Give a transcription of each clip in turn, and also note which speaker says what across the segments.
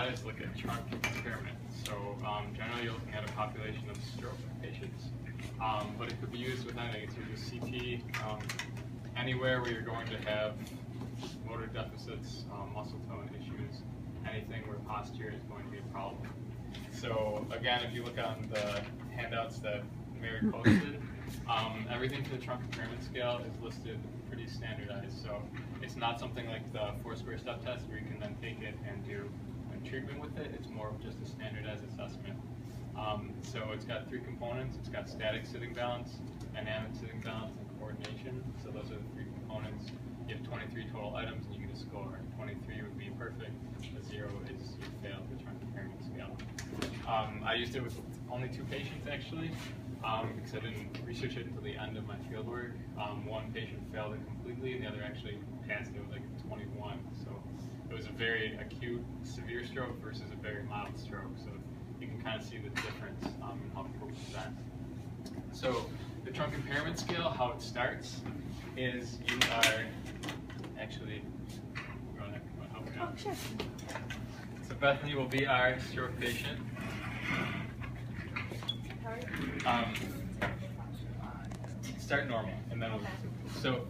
Speaker 1: slide is look at trunk impairment. So generally you're looking at a population of stroke patients, but it could be used with anything. It's used with CT, anywhere where you're going to have motor deficits, muscle tone issues, anything where posture is going to be a problem. So again, if you look on the handouts that Mary posted, everything for the trunk impairment scale is listed pretty standardized. So it's not something like the 4-square step test where you can then take it and do a treatment with it. It's more of just a standardized assessment. So it's got 3 components. It's got static sitting balance, dynamic sitting balance, and coordination. So those are the 3 components. You have 23 total items and you get a score. 23 would be perfect. A 0 is you failed the trunk impairment scale. I used it with only 2 patients actually, because I didn't research it until the end of my field work. One patient failed it completely and the other actually passed it with like 21. So it was a very acute, severe stroke versus a very mild stroke. So you can kind of see the difference in how people present. So the trunk impairment scale, how it starts is you are actually, help me out.
Speaker 2: Oh, sure.
Speaker 1: So Bethany will be our stroke patient. Start normal, and then so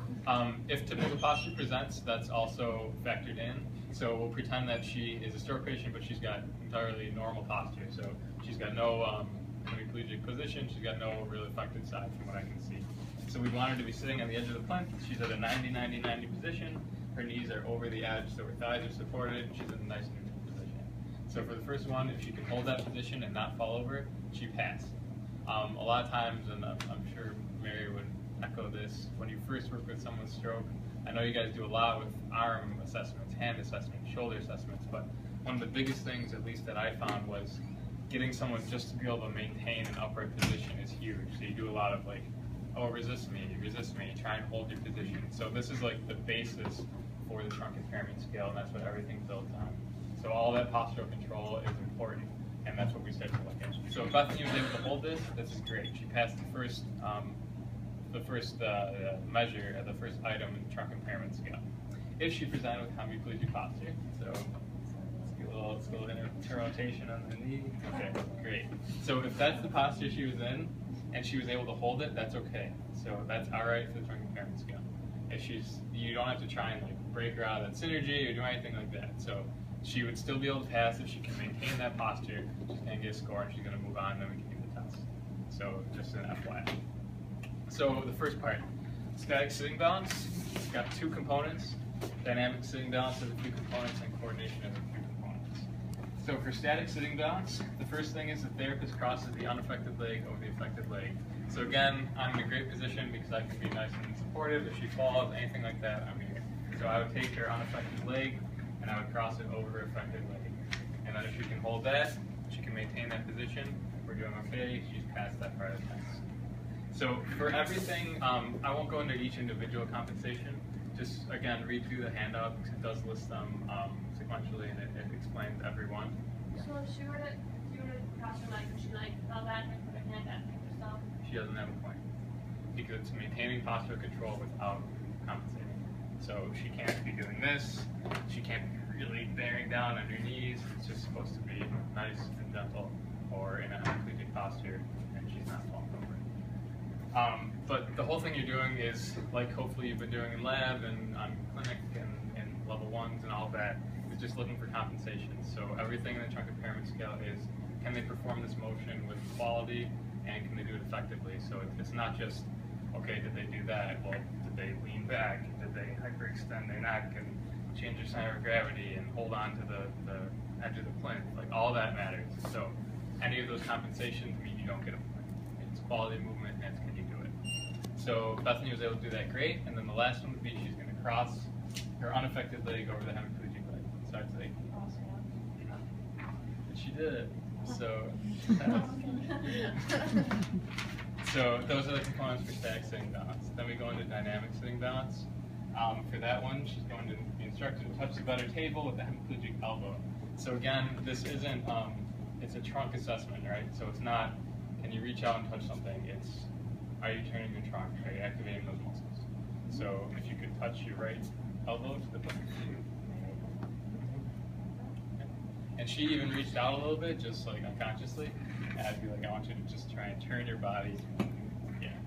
Speaker 1: if typical posture presents, that's also factored in. So we'll pretend that she is a stroke patient, but she's got entirely normal posture. So she's got no hemiplegic position. She's got no really affected side from what I can see. So we want her to be sitting on the edge of the plinth. She's at a 90-90-90 position. Her knees are over the edge, so her thighs are supported. She's in a nice neutral position. So for the first one, if she can hold that position and not fall over, she passed. A lot of times, and I'm sure Mary would echo this, when you first work with someone's stroke, I know you guys do a lot with arm assessments, hand assessments, shoulder assessments, but one of the biggest things, at least that I found, was getting someone just to be able to maintain an upright position is huge. So you do a lot of like, oh, resist me, try and hold your position. So this is like the basis for the trunk impairment scale, and that's what everything's built on. So all that postural control is important, and that's what we start to look at. So if Bethany was able to hold this is great. She passed the first measure, the first item in the trunk impairment scale. If she presented with hemiplegic posture, so let's get a little interrotation on the knee. Okay, great. So if that's the posture she was in, and she was able to hold it, that's okay. So that's all right for the trunk impairment scale. If you don't have to try and like break her out of that synergy or do anything like that. So she would still be able to pass if she can maintain that posture. She's going to get a score and she's going to move on, and then we can do the test. So just an FYI. So the first part, static sitting balance. It's got 2 components. Dynamic sitting balance has a few components, and coordination has a few components. So for static sitting balance, the first thing is the therapist crosses the unaffected leg over the affected leg. So again, I'm in a great position because I can be nice and supportive. If she falls, anything like that, I'm here. So I would take her unaffected leg and I would cross it over her affected leg. And then if she can hold that, she can maintain that position. If we're doing okay, she's passed that part of the test. So for everything, I won't go into each individual compensation. Just again, read through the handout because it does list them sequentially, and it explains every one.
Speaker 3: So if she were to cross her leg and she fell back and put her hand out herself?
Speaker 1: She doesn't have a point because it's maintaining postural control without compensating. So she can't be doing this. She can't be really bearing down on her knees. It's just supposed to be nice and gentle, or in a hemiplegic posture, and she's not falling over. But the whole thing you're doing is, like hopefully you've been doing in lab and on clinic and level 1s and all that, is just looking for compensation. So everything in the trunk impairment scale is, can they perform this motion with quality, and can they do it effectively? So it's not just, okay, did they do that? Well, did they lean back? Did they hyperextend their neck and change their center of gravity and hold on to the edge of the plinth? Like, all that matters. So any of those compensations mean you don't get a point. It's quality of movement, and it's can you do it. So Bethany was able to do that great, and then the last one would be she's going to cross her unaffected leg over the hemiplegic leg. So I'd say, and she did it. So, so those are the components for static sitting balance. Then we go into dynamic sitting balance. For that one, she's going to be instructed to touch the better table with the hemiplegic elbow. So again, this isn't, it's a trunk assessment, right? So it's not, can you reach out and touch something? It's, are you turning your trunk? Are you activating those muscles? So if you could touch your right elbow to the button. And she even reached out a little bit, just like unconsciously, and I'd be like, I want you to just try and turn your body. Yeah.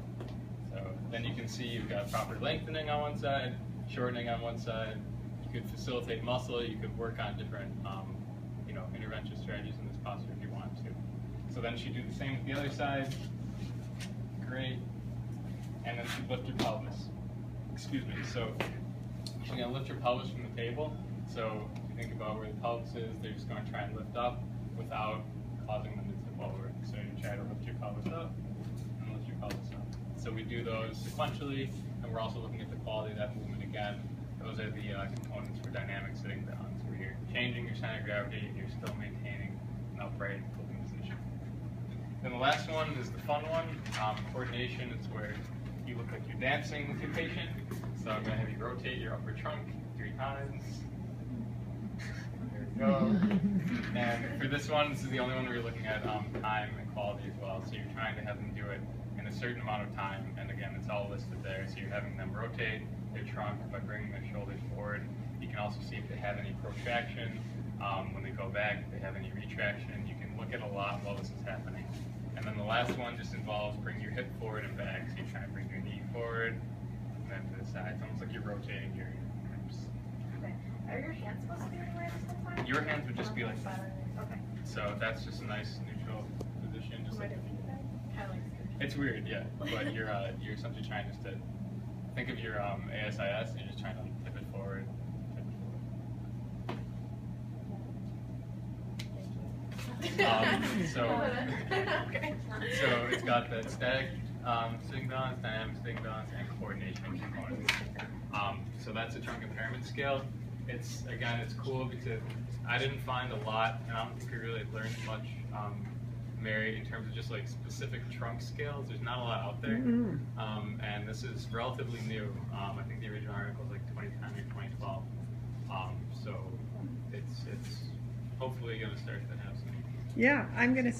Speaker 1: So then you can see you've got proper lengthening on one side, shortening on one side. You could facilitate muscle. You could work on different, intervention strategies in this posture if you want to. So then she'd do the same with the other side. Great. And then she'd lift your pelvis. Excuse me. So she's going to lift your pelvis from the table. So if you think about where the pelvis is, they're just going to try and lift up without causing them to tip over. So you try to lift your pelvis up and lift your pelvis up. So we do those sequentially, and we're also looking at the quality of that movement again. Those are the components for dynamic sitting down. So you're changing your center of gravity and you're still maintaining an upright holding position. Then the last one is the fun one, coordination. It's where you look like you're dancing with your patient. So I'm going to have you rotate your upper trunk 3 times. There we go. And for this one, this is the only one where you're looking at time and quality as well. So you're trying to have them do it in a certain amount of time. And again, it's all listed there. So you're having them rotate their trunk by bringing their shoulders forward. You can also see if they have any protraction. When they go back, if they have any retraction. You can look at a lot while this is happening. And then the last one just involves bring your hip forward and back. So you're trying to bring your knee forward and then to the side. It's almost like you're rotating your hips.
Speaker 3: Okay. Are your hands supposed to be anywhere this whole time?
Speaker 1: Your hands would just be like that.
Speaker 3: Okay.
Speaker 1: So that's just a nice neutral position. Just like
Speaker 3: Kind of like
Speaker 1: it's weird, yeah. But you're essentially trying just to think of your ASIS and you're just trying to tip it forward. So it's got the static sitting balance, dynamic sitting balance, and coordination components. So that's a trunk impairment scale. It's cool because I didn't find a lot, and I don't think we really learned much, Mary, in terms of just like specific trunk scales. There's not a lot out there, and this is relatively new. I think the original article was like 2010 or 2012. So it's hopefully going to start to have some.
Speaker 2: Yeah, I'm going to